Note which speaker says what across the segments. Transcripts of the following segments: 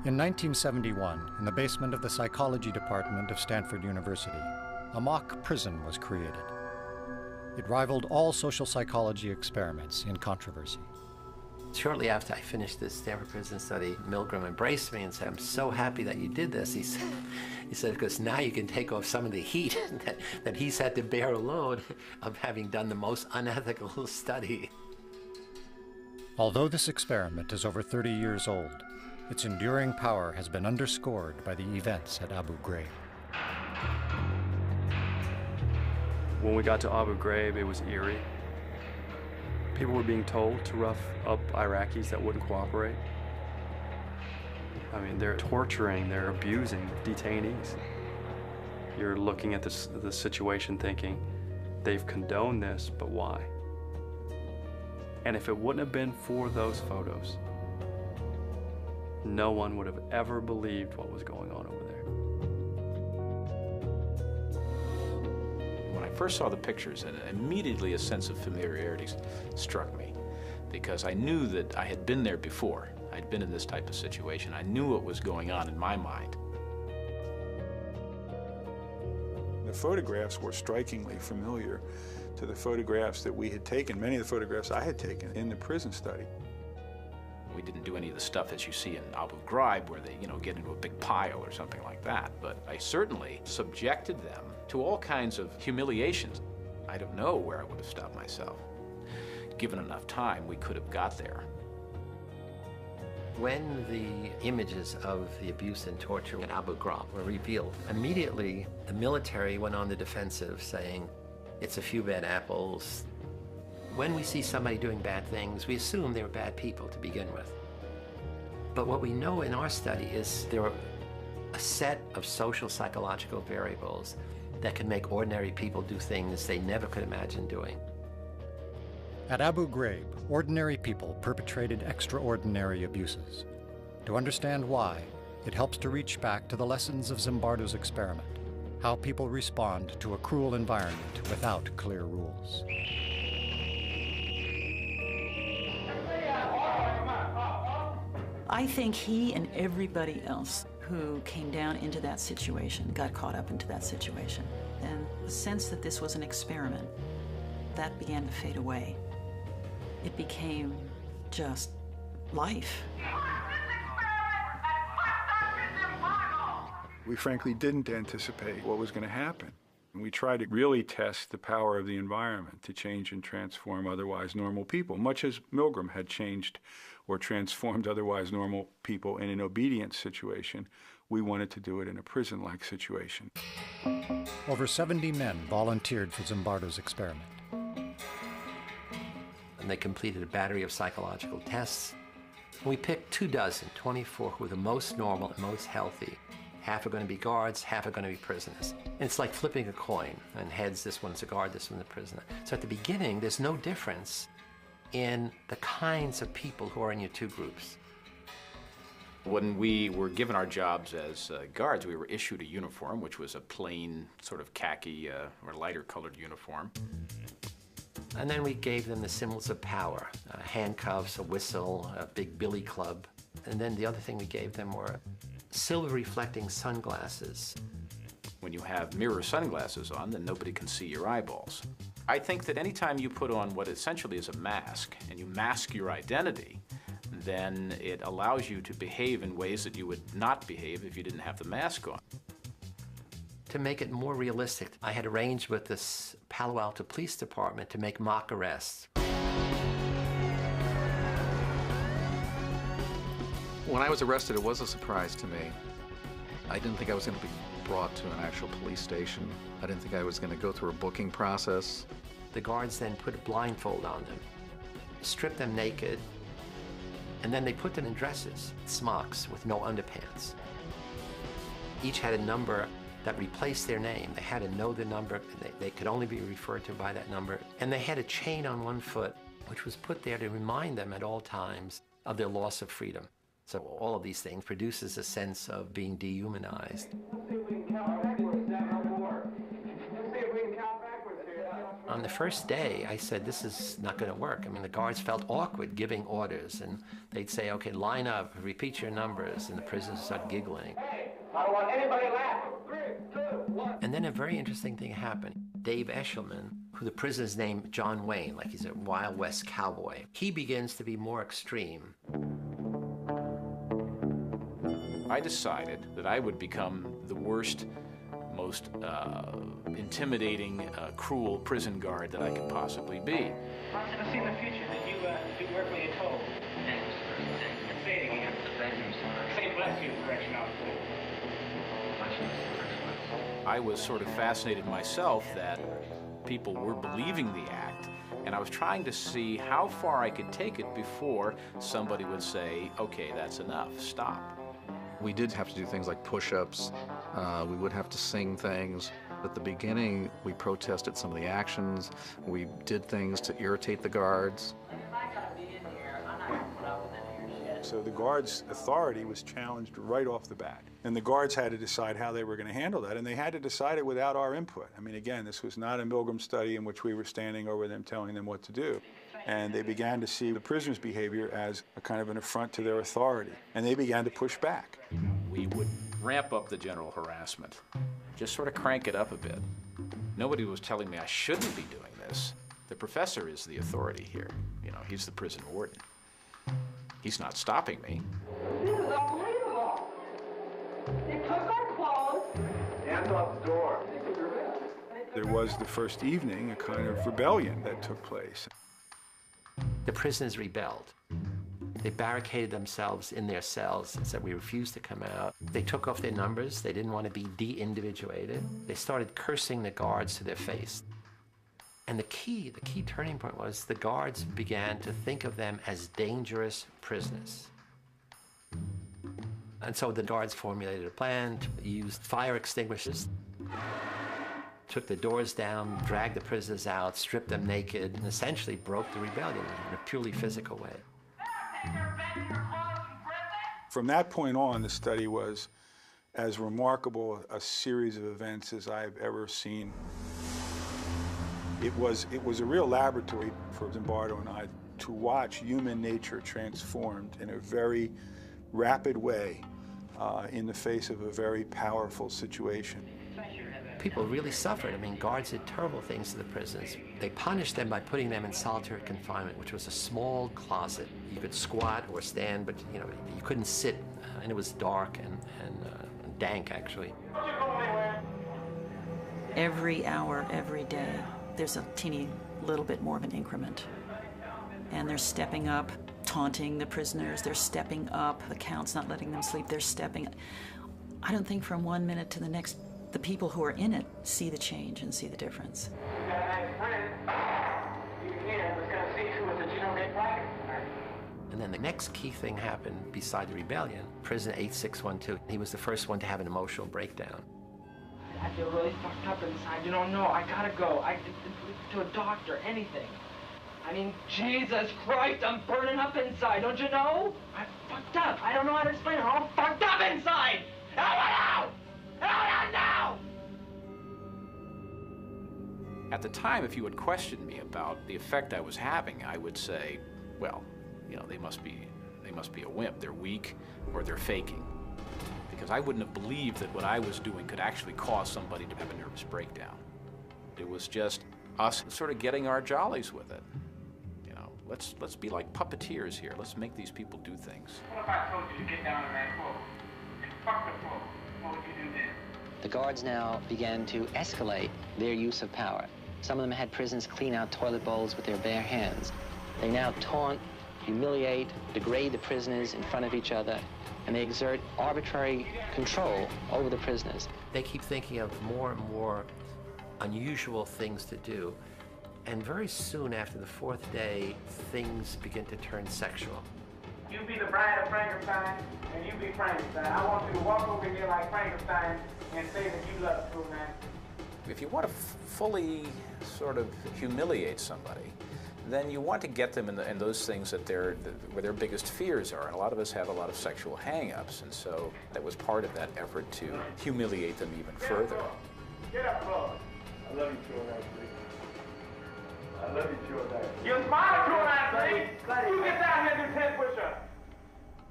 Speaker 1: In 1971, in the basement of the psychology department of Stanford University, a mock prison was created. It rivaled all social psychology experiments in controversy.
Speaker 2: Shortly after I finished this Stanford Prison study, Milgram embraced me and said, "I'm so happy that you did this." He said, because now you can take off some of the heat that he's had to bear alone of having done the most unethical study.
Speaker 1: Although this experiment is over 30 years old, its enduring power has been underscored by the events at Abu Ghraib.
Speaker 3: When we got to Abu Ghraib, it was eerie. People were being told to rough up Iraqis that wouldn't cooperate. I mean, they're torturing, they're abusing detainees. You're looking at the situation thinking, they've condoned this, but why? And if it wouldn't have been for those photos, no one would have ever believed what was going on over there.
Speaker 4: When I first saw the pictures, immediately a sense of familiarity struck me, because I knew that I had been there before. I'd been in this type of situation. I knew what was going on in my mind.
Speaker 5: The photographs were strikingly familiar to the photographs that we had taken, many of the photographs I had taken in the prison study.
Speaker 4: We didn't do any of the stuff as you see in Abu Ghraib, where they, get into a big pile or something like that. But I certainly subjected them to all kinds of humiliations. I don't know where I would have stopped myself. Given enough time, we could have got there.
Speaker 2: When the images of the abuse and torture at Abu Ghraib were revealed, immediately the military went on the defensive, saying, it's a few bad apples. When we see somebody doing bad things, we assume they were bad people to begin with. But what we know in our study is there are a set of social psychological variables that can make ordinary people do things they never could imagine doing.
Speaker 1: At Abu Ghraib, ordinary people perpetrated extraordinary abuses. To understand why, it helps to reach back to the lessons of Zimbardo's experiment, how people respond to a cruel environment without clear rules.
Speaker 6: I think he and everybody else who came down into that situation got caught up into that situation. And the sense that this was an experiment, that began to fade away. It became just life.
Speaker 5: We frankly didn't anticipate what was going to happen. And we tried to really test the power of the environment to change and transform otherwise normal people, much as Milgram had changed or transformed otherwise normal people in an obedience situation. We wanted to do it in a prison-like situation.
Speaker 1: Over 70 men volunteered for Zimbardo's experiment.
Speaker 2: And they completed a battery of psychological tests. We picked 24 who were the most normal and most healthy. Half are going to be guards, half are going to be prisoners. And it's like flipping a coin, and heads, this one's a guard, this one's a prisoner. So at the beginning, there's no difference in the kinds of people who are in your two groups.
Speaker 4: When we were given our jobs as guards, we were issued a uniform, which was a plain sort of khaki or lighter colored uniform.
Speaker 2: And then we gave them the symbols of power, handcuffs, a whistle, a big billy club. And then the other thing we gave them were silver-reflecting sunglasses.
Speaker 4: When you have mirror sunglasses on, then nobody can see your eyeballs. I think that anytime you put on what essentially is a mask, and you mask your identity, then it allows you to behave in ways that you would not behave if you didn't have the mask on.
Speaker 2: To make it more realistic, I had arranged with this Palo Alto Police Department to make mock arrests.
Speaker 7: When I was arrested, it was a surprise to me. I didn't think I was going to be brought to an actual police station. I didn't think I was going to go through a booking process.
Speaker 2: The guards then put a blindfold on them, stripped them naked, and then they put them in dresses, smocks with no underpants. Each had a number that replaced their name. They had to know the number, and they could only be referred to by that number. And they had a chain on one foot, which was put there to remind them at all times of their loss of freedom. So all of these things produces a sense of being dehumanized. On on the first day, I said, this is not going to work. I mean, the guards felt awkward giving orders, and they'd say, okay, line up, repeat your numbers, and the prisoners start giggling.
Speaker 8: Hey, I don't want anybody laughing. 3, 2, 1.
Speaker 2: And then a very interesting thing happened. Dave Eshelman, who the prisoners named John Wayne, like he's a Wild West cowboy, he begins to be more extreme.
Speaker 4: I decided that I would become the worst, most intimidating, cruel prison guard that I could possibly be.
Speaker 8: I see in the future that you do work when you're told. Thank you, sir. Say it again. Thank you, sir. Say bless you, correction officer.
Speaker 4: I was sort of fascinated myself that people were believing the act, and I was trying to see how far I could take it before somebody would say, okay, that's enough, stop.
Speaker 7: We did have to do things like push-ups. We would have to sing things. At the beginning, we protested some of the actions. We did things to irritate the guards.
Speaker 5: So the guards' authority was challenged right off the bat. And the guards had to decide how they were going to handle that, and they had to decide it without our input. I mean, again, this was not a Milgram study in which we were standing over them telling them what to do. And they began to see the prisoners' behavior as a kind of an affront to their authority, and they began to push back.
Speaker 4: We would ramp up the general harassment, just sort of crank it up a bit. Nobody was telling me I shouldn't be doing this. The professor is the authority here. You know, he's the prison warden. He's not stopping me.
Speaker 8: This is unbelievable. They took our clothes. Hands off the door.
Speaker 5: There was the first evening a kind of rebellion that took place.
Speaker 2: The prisoners rebelled. They barricaded themselves in their cells and said, we refuse to come out. They took off their numbers. They didn't want to be de-individuated. They started cursing the guards to their face. And the key turning point was the guards began to think of them as dangerous prisoners. And so the guards formulated a plan to use fire extinguishers, took the doors down, dragged the prisoners out, stripped them naked, and essentially broke the rebellion in a purely physical way.
Speaker 5: From that point on, the study was as remarkable a series of events as I've ever seen. It was a real laboratory for Zimbardo and I to watch human nature transformed in a very rapid way in the face of a very powerful situation.
Speaker 2: People really suffered. I mean, guards did terrible things to the prisoners. They punished them by putting them in solitary confinement, which was a small closet. You could squat or stand, but you couldn't sit, and it was dark and dank, actually.
Speaker 6: Every hour, every day, there's a teeny little bit more of an increment. And they're stepping up, taunting the prisoners. They're stepping up. The count's not letting them sleep. They're stepping. I don't think from 1 minute to the next, the people who are in it see the change and see the difference.
Speaker 8: You got a nice friend. You can was going to see who was a general Red Blanket.
Speaker 2: And then the next key thing happened beside the rebellion. Prisoner 8612, he was the first one to have an emotional breakdown.
Speaker 9: I feel really fucked up inside. You don't know. I gotta go. To a doctor, anything. I mean, Jesus Christ, I'm burning up inside. Don't you know? I'm fucked up. I don't know how to explain it. I'm all fucked up inside. Help me out! Help me now!
Speaker 4: At the time, if you had questioned me about the effect I was having, I would say, well, they must be a wimp. They're weak, or they're faking. Because I wouldn't have believed that what I was doing could actually cause somebody to have a nervous breakdown. It was just us sort of getting our jollies with it. Let's be like puppeteers here. Let's make these people do things.
Speaker 8: What if I told you to get down on that floor and fuck the floor? What would you do then?
Speaker 10: The guards now began to escalate their use of power. Some of them had prisoners clean out toilet bowls with their bare hands. They now taunt, humiliate, degrade the prisoners in front of each other, and they exert arbitrary control over the prisoners.
Speaker 2: They keep thinking of more and more unusual things to do. And very soon after the fourth day, things begin to turn sexual.
Speaker 8: You be the bride of Frankenstein, and you be Frankenstein. I want you to walk over here like Frankenstein and say that you love the true man.
Speaker 4: If you want to fully sort of humiliate somebody, then you want to get them in those things where their biggest fears are. And a lot of us have a lot of sexual hang-ups, and so that was part of that effort to humiliate them even further.
Speaker 8: Get up, Claude. I love you, Claude.
Speaker 11: I love you, Jordan.
Speaker 8: You're smart, Jordan, see? You get down here and do 10 push-ups.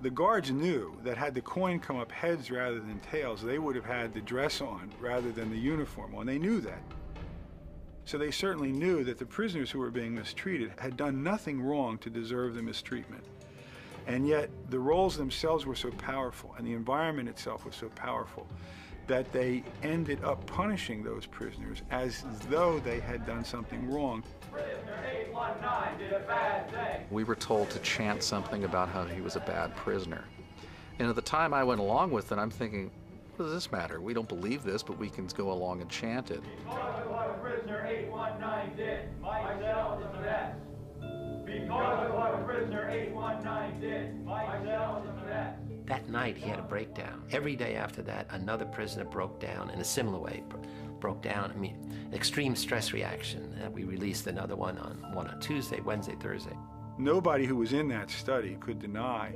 Speaker 5: The guards knew that had the coin come up heads rather than tails, they would have had the dress on rather than the uniform on. They knew that. So they certainly knew that the prisoners who were being mistreated had done nothing wrong to deserve the mistreatment. And yet the roles themselves were so powerful and the environment itself was so powerful that they ended up punishing those prisoners as though they had done something wrong.
Speaker 8: Prisoner 819 did a bad thing.
Speaker 7: We were told to chant something about how he was a bad prisoner. And at the time I went along with it, I'm thinking, what does this matter? We don't believe this, but we can go along and chant it.
Speaker 8: Because of what prisoner 819 did, myself is the best. Because of what prisoner 819 did, myself is the best.
Speaker 2: That night, he had a breakdown. Every day after that, another prisoner broke down in a similar way. Broke down, I mean, extreme stress reaction. We released another one on Tuesday, Wednesday, Thursday.
Speaker 5: Nobody who was in that study could deny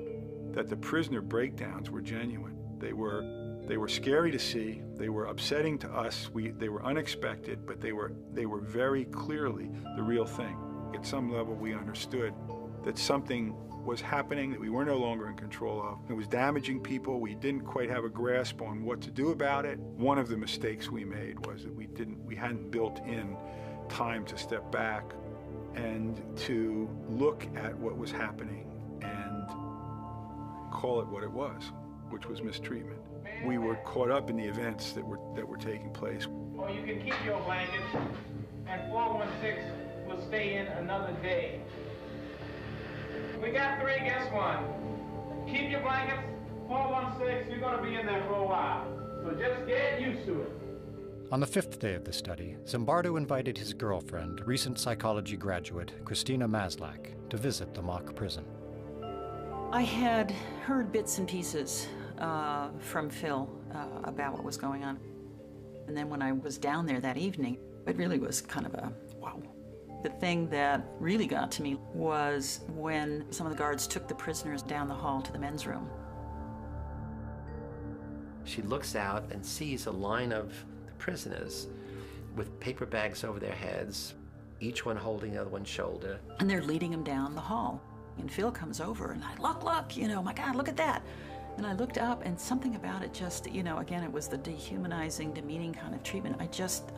Speaker 5: that the prisoner breakdowns were genuine. They were scary to see. They were upsetting to us. They were unexpected, but they were very clearly the real thing. At some level, we understood that something was happening that we were no longer in control of. It was damaging people. We didn't quite have a grasp on what to do about it. One of the mistakes we made was that we hadn't built in time to step back and to look at what was happening and call it what it was, which was mistreatment. We were caught up in the events that were taking place.
Speaker 8: Or you can keep your blankets, and 416 will stay in another day. We got 3, guess one. Keep your blankets, 416, you're gonna be in there for a while. So just get used to it.
Speaker 1: On the 5th day of the study, Zimbardo invited his girlfriend, recent psychology graduate Christina Maslach, to visit the mock prison.
Speaker 6: I had heard bits and pieces from Phil about what was going on. And then when I was down there that evening, it really was kind of a wow. The thing that really got to me was when some of the guards took the prisoners down the hall to the men's room.
Speaker 2: She looks out and sees a line of the prisoners with paper bags over their heads, each one holding the other one's shoulder.
Speaker 6: And they're leading them down the hall. And Phil comes over and look, you know, my God, look at that. And I looked up and something about it just, you know, again, it was the dehumanizing, demeaning kind of treatment. I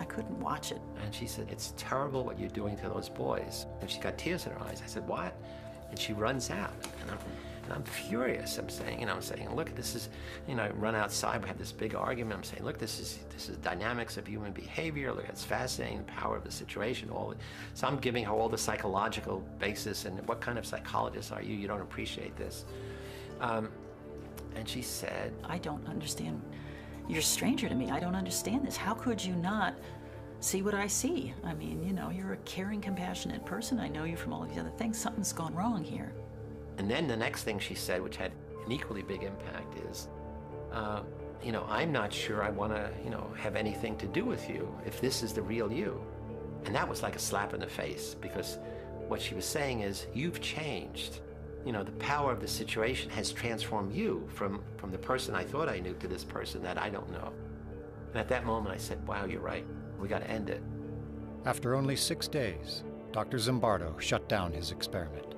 Speaker 6: couldn't watch it.
Speaker 2: And she said, it's terrible what you're doing to those boys. And she got tears in her eyes. I said, what? And she runs out. And I'm furious. I'm saying, look, this is, I run outside, we have this big argument. I'm saying, look, this is dynamics of human behavior. Look, it's fascinating, the power of the situation. So I'm giving her all the psychological basis, and what kind of psychologist are you? You don't appreciate this. And she said,
Speaker 6: I don't understand. You're a stranger to me. I don't understand this. How could you not see what I see? I mean, you're a caring, compassionate person. I know you from all these other things. Something's gone wrong here.
Speaker 2: And then the next thing she said, which had an equally big impact, is, I'm not sure I want to, have anything to do with you if this is the real you. And that was like a slap in the face, because what she was saying is, you've changed. The power of the situation has transformed you from the person I thought I knew to this person that I don't know. And at that moment I said, wow, you're right. We got to end it.
Speaker 1: After only 6 days, Dr. Zimbardo shut down his experiment.